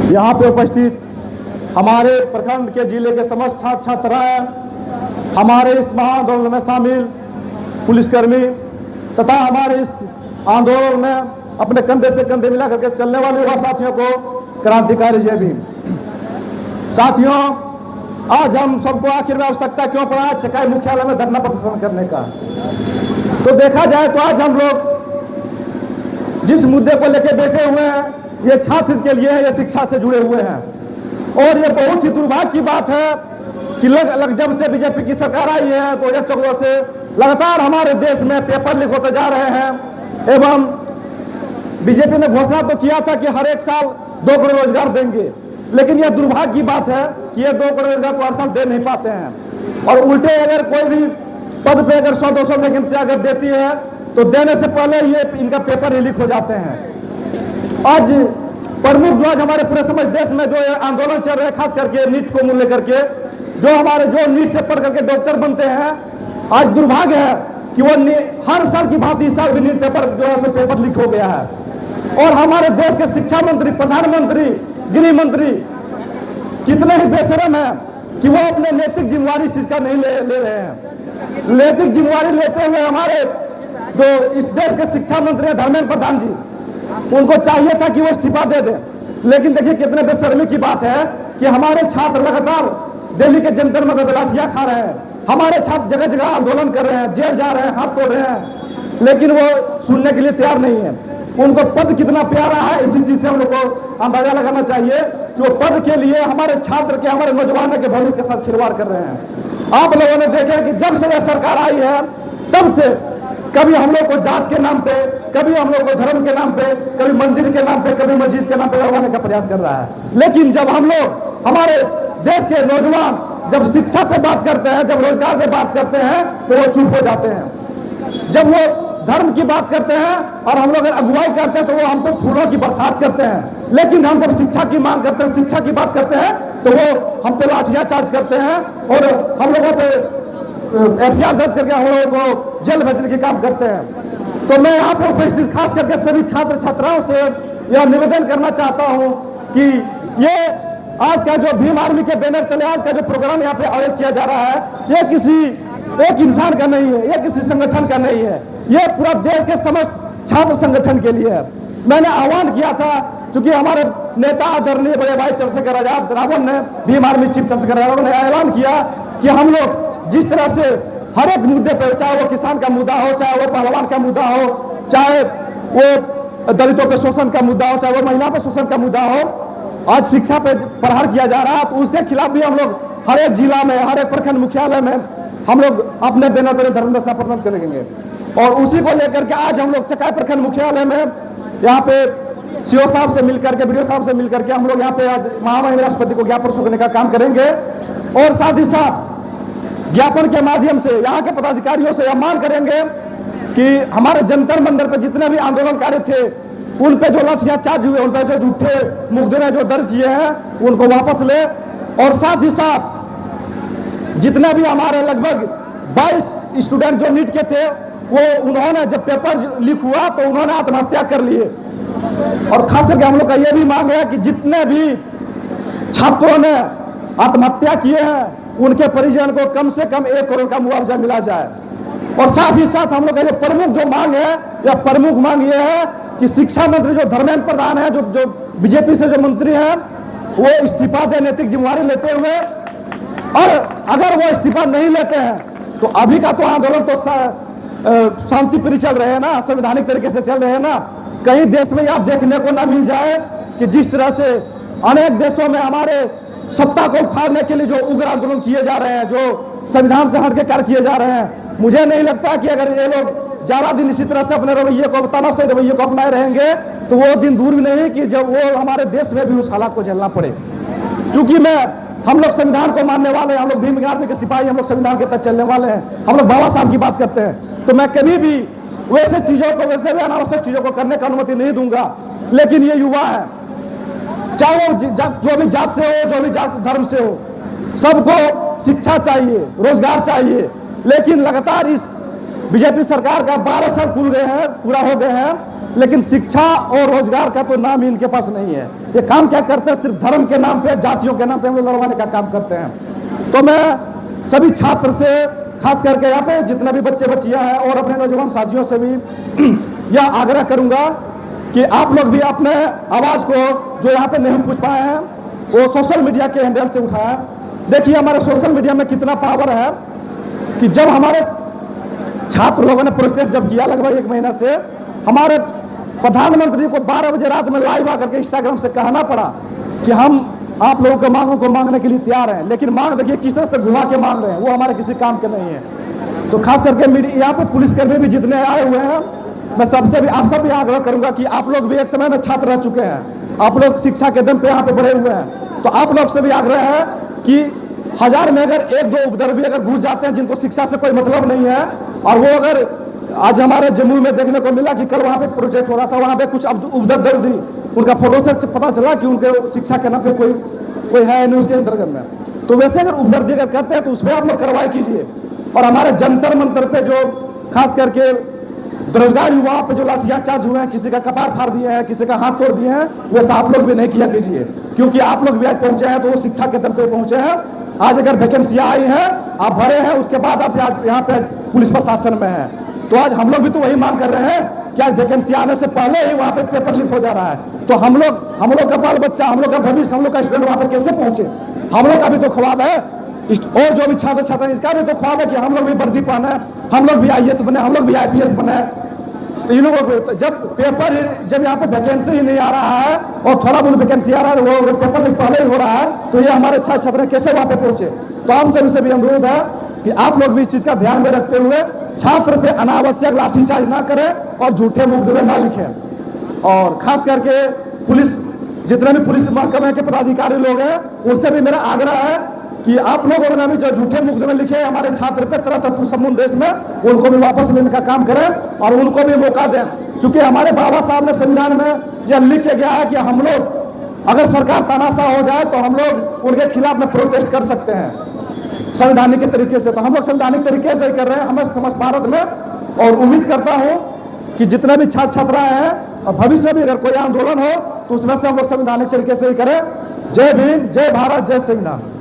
यहाँ पे उपस्थित हमारे प्रखंड के जिले के समस्त छात्र छात्राएं, हमारे इस महाआंदोलन में शामिल पुलिसकर्मी तथा हमारे इस आंदोलन में अपने कंधे से कंधे मिला करके चलने वाले युवा साथियों को क्रांतिकारी जय भीम। साथियों, आज हम सबको आखिर में आवश्यकता क्यों पड़ा चकाई मुख्यालय में धरना प्रदर्शन करने का? तो देखा जाए तो आज हम लोग जिस मुद्दे को लेकर बैठे हुए हैं ये छात्र के लिए है, ये शिक्षा से जुड़े हुए हैं। और ये बहुत ही दुर्भाग्य की बात है कि जब से बीजेपी की सरकार आई है 2014 से लगातार हमारे देश में पेपर लीक होते जा रहे हैं। एवं बीजेपी ने घोषणा तो किया था कि हर एक साल 2 करोड़ रोजगार देंगे, लेकिन यह दुर्भाग्य की बात है कि ये 2 करोड़ रोजगार तो हर साल दे नहीं पाते हैं। और उल्टे अगर कोई भी पद पे अगर 100-200 वैकेंसी अगर देती है तो देने से पहले ये इनका पेपर ही लीक हो जाते हैं। आज प्रमुख जो आज हमारे पूरे समस्त देश में जो आंदोलन चल रहे हैं, खास करके नीट को मूल्य करके, जो हमारे जो नीट से पढ़ करके डॉक्टर बनते हैं, आज दुर्भाग्य है कि वो हर साल की भांति इस साल भी नीट पेपर जो है सो पेपर लीक हो गया है। और हमारे देश के शिक्षा मंत्री, प्रधानमंत्री, गृह मंत्री कितने ही बेशरम है कि वो अपने नैतिक जिम्मेवारी इस चीज का नहीं ले रहे हैं। नैतिक जिम्मेवारी लेते हुए हमारे जो इस देश के शिक्षा मंत्री हैं धर्मेंद्र प्रधान जी, उनको चाहिए था कि वो इस्तीफा दे दें। लेकिन देखिए कितने बेशर्मी की बात है कि हमारे छात्र लगातार दिल्ली के जंतर मंतर लाठियां खा रहे हैं, हमारे छात्र जगह जगह आंदोलन कर रहे हैं, जेल जा रहे हैं, हाथ तोड़ रहे हैं, लेकिन वो सुनने के लिए तैयार नहीं है। उनको पद कितना प्यारा है इसी चीज से हम लोग को अंदाजा लगाना चाहिए कि वो पद के लिए हमारे छात्र के, हमारे नौजवानों के भविष्य के साथ खिलवाड़ कर रहे हैं। आप लोगों ने देखे कि जब से यह सरकार आई है तब से कभी हम लोग को जात के नाम पे, कभी हम लोग को धर्म के नाम पे, कभी मंदिर के नाम पे, कभी मस्जिद के नाम पे लड़वाने का प्रयास कर रहा है। लेकिन जब हम लोग, हमारे देश के नौजवान जब शिक्षा पे बात करते हैं, जब रोजगार पे बात करते हैं तो वो चुप हो जाते हैं। जब वो धर्म की बात करते हैं और हम लोग अगर अगुवाई करते हैं तो वो हम पे फूलों की बरसात करते हैं। लेकिन हम जब शिक्षा की मांग करते हैं, शिक्षा की बात करते हैं तो वो हम पे लाठियाचार्ज करते हैं और हम लोगों पे एफआईआर दर्ज करके हम लोगों को जेल भेजने के काम करते हैं। तो मैं यहाँ पर उपस्थित खास करके सभी छात्र छात्राओं से यह निवेदन करना चाहता हूँ कि ये आज का जो भीम आर्मी के बैनर तले आज का जो प्रोग्राम यहाँ पे आयोजित किया जा रहा है, ये किसी एक इंसान का नहीं है, ये किसी संगठन का नहीं है, ये पूरा देश के समस्त छात्र संगठन के लिए है। मैंने आह्वान किया था, क्योंकि हमारे नेता आदरणीय बड़े भाई चंद्रशेखर आजाद रावण ने, भीम आर्मी चीफ चंद्रशेखर रावण ने ऐलान किया कि हम लोग जिस तरह से हर एक मुद्दे पर, चाहे वो किसान का मुद्दा हो, चाहे वो पहलवान का मुद्दा हो, चाहे वो दलितों पे शोषण का मुद्दा हो, चाहे वो महिला पे शोषण का मुद्दा हो, आज शिक्षा पे प्रहार किया जा रहा है, तो उसके खिलाफ भी हम लोग हर एक जिला में, हर एक प्रखंड मुख्यालय में हम लोग अपने बैनर तले धरना प्रदर्शन करेंगे। और उसी को लेकर के आज हम लोग चकाई प्रखंड मुख्यालय में यहाँ पे सीओ साहब से मिलकर के, बीडीओ साहब से मिलकर के हम लोग यहाँ पे आज महामहिम राष्ट्रपति को ज्ञापन सौंपने का काम करेंगे। और साथ ही साथ ज्ञापन के माध्यम से यहाँ के पदाधिकारियों से यह मांग करेंगे कि हमारे जंतर मंदिर पर जितने भी आंदोलनकारी थे उन पे जो लाठियाचार्ज हुए, उन पे जो झूठे मुकदमे जो दर्ज किए हैं उनको वापस ले। और साथ ही साथ जितने भी हमारे लगभग 22 स्टूडेंट जो नीट के थे, वो उन्होंने जब पेपर लीक हुआ तो उन्होंने आत्महत्या कर लिए। और खास करके हम लोग का यह भी मांग है कि जितने भी छात्रों ने आत्महत्या किए हैं उनके परिजन को कम से कम 1 करोड़ का मुआवजा मिला जाए। और साथ ही साथ हम लोग का जो प्रमुख जो मांग है, या प्रमुख मांग ये है कि शिक्षा मंत्री जो धर्मेंद्र प्रधान है, जो बीजेपी से जो मंत्री हैं, वो इस्तीफा दे नैतिक जिम्मेवारी लेते हुए। और अगर वो इस्तीफा नहीं लेते हैं तो अभी का तो आंदोलन तो शांति प्रिय चल रहे हैं ना, संवैधानिक तरीके से चल रहे हैं ना, कहीं देश में यह देखने को ना मिल जाए कि जिस तरह से अनेक देशों में हमारे सत्ता को उखाड़ने के लिए जो उग्र आंदोलन किए जा रहे हैं, जो संविधान से हटके कार्य किए जा रहे हैं। मुझे नहीं लगता कि अगर ये लोग ज्यादा दिन इसी तरह से अपने रवैये को, तानाशाही रवैये को अपनाए रहेंगे तो वो दिन दूर भी नहीं कि जब वो हमारे देश में भी उस हालात को झेलना पड़े। चूंकि हम लोग संविधान को मानने वाले हैं, हम लोग भीम आर्मी के सिपाही, हम लोग संविधान के तहत चलने वाले हैं, हम लोग बाबा साहब की बात करते हैं, तो मैं कभी भी वैसे चीजों को, वैसे भी अनावश्यक चीजों को करने का अनुमति नहीं दूंगा। लेकिन ये युवा है, चाहे वो जो भी जात से हो, जो भी जात धर्म से हो, सबको शिक्षा चाहिए, रोजगार चाहिए। लेकिन लगातार इस बीजेपी सरकार का 12 साल पूरा हो गए हैं लेकिन शिक्षा और रोजगार का तो नाम ही इनके पास नहीं है। ये काम क्या करते हैं, सिर्फ धर्म के नाम पे, जातियों के नाम पे हम लोग लड़वाने का काम करते हैं। तो मैं सभी छात्र से, खास करके यहाँ पे जितने भी बच्चे बच्चियां हैं और अपने नौजवान साथियों से भी यह आग्रह करूंगा कि आप लोग भी अपने आवाज को जो यहाँ पे नहीं पूछ पाए हैं वो सोशल मीडिया के हैंडल से उठाया। देखिए हमारे सोशल मीडिया में कितना पावर है कि जब हमारे छात्र लोगों ने प्रोटेस्ट जब किया लगभग 1 महीना से, हमारे प्रधानमंत्री को 12 बजे रात में लाइव आकर के इंस्टाग्राम से कहना पड़ा कि हम आप लोगों के मांगों को मांगने के लिए तैयार हैं, लेकिन मांग देखिए किस तरह से घुमा के मांग रहे हैं, वो हमारे किसी काम के नहीं है। तो खास करके मीडिया यहाँ पे पुलिसकर्मी भी जितने आए हुए हैं, मैं सबसे भी आप सब भी आग्रह करूंगा कि आप लोग भी एक समय में छात्र रह चुके हैं, आप लोग शिक्षा के दम पे यहाँ पे बढ़े हुए हैं, तो आप लोग से भी आग्रह है कि 1000 में अगर 1-2 उपद्रवी अगर घुस जाते हैं जिनको शिक्षा से कोई मतलब नहीं है, और वो अगर आज हमारे जम्मू में देखने को मिला कि कल वहाँ पे प्रोजेक्ट हो रहा था, वहाँ पे कुछ उपद्रवी उनका फोटो से पता चला कि उनके शिक्षा के नाम पे कोई है नहीं उसके अंतर्गत में। तो वैसे अगर उपद्रवी अगर करते हैं तो उस पर आप लोग कार्रवाई कीजिए। और हमारे जंतर मंतर पे जो खास करके बेरोजगार युवाओं पे जो लाठियाचार्ज हुए हैं, किसी का कपार फाड़ दिए हैं, किसी का हाथ तोड़ दिए हैं, वैसा आप लोग भी नहीं किया कीजिए, क्योंकि आप लोग भी आज पहुंचे हैं तो वो शिक्षा के दम पे पहुंचे हैं। आज अगर वैकेंसियां आई हैं, आप भरे हैं, उसके बाद आप यहाँ पे पुलिस प्रशासन में है, तो आज हम लोग भी तो वही मांग कर रहे हैं कि आज वैकेंसी आने से पहले ही वहाँ पे पेपर लीक हो जा रहा है। तो हम लोग का बाल बच्चा, हम लोग का भविष्य, हम लोग का स्टूडेंट वहाँ पे कैसे पहुंचे? हम लोग का भी तो ख्वाब है, और जो भी छात्र छात्रा इसका भी तो ख्वाब है कि हम लोग भी वर्दी पहने, हम लोग भी IAS बने, हम लोग भी IPS बने। तो इन लोगों को जब पेपर जब यहाँ पे वैकेंसी ही नहीं आ रहा है और थोड़ा बहुत वैकेंसी आ रहा है, वो पेपर लीक पहले ही हो रहा है, तो ये हमारे छात्र छात्र कैसे वहाँ पे पहुंचे? तो आप सभी से भी अनुरोध है कि आप लोग भी इस चीज का ध्यान में रखते हुए छात्र पे अनावश्यक लाठीचार्ज ना करें और झूठे मुकदमे ना लिखें। और खास करके पुलिस, जितने भी पुलिस महकमे के पदाधिकारी लोग हैं, उनसे भी मेरा आग्रह है कि आप लोगों ने भी जो झूठे मुकदमे लिखे हमारे छात्र पे तरह तरह संपूर्ण देश में, उनको भी वापस लेने का काम करें और उनको भी मौका दें। क्योंकि हमारे बाबा साहब ने संविधान में यह लिख के गया है कि हम लोग अगर सरकार तानाशाह हो जाए तो हम लोग उनके खिलाफ में प्रोटेस्ट कर सकते हैं संवैधानिक तरीके से। तो हम लोग संवैधानिक तरीके से ही कर रहे हैं हमें समस्त भारत में, और उम्मीद करता हूं कि जितने भी छात्र छात्राएं हैं और भविष्य में भी अगर कोई आंदोलन हो तो उसमें से हम लोग संवैधानिक तरीके से ही करें। जय भीम, जय भारत, जय संविधान।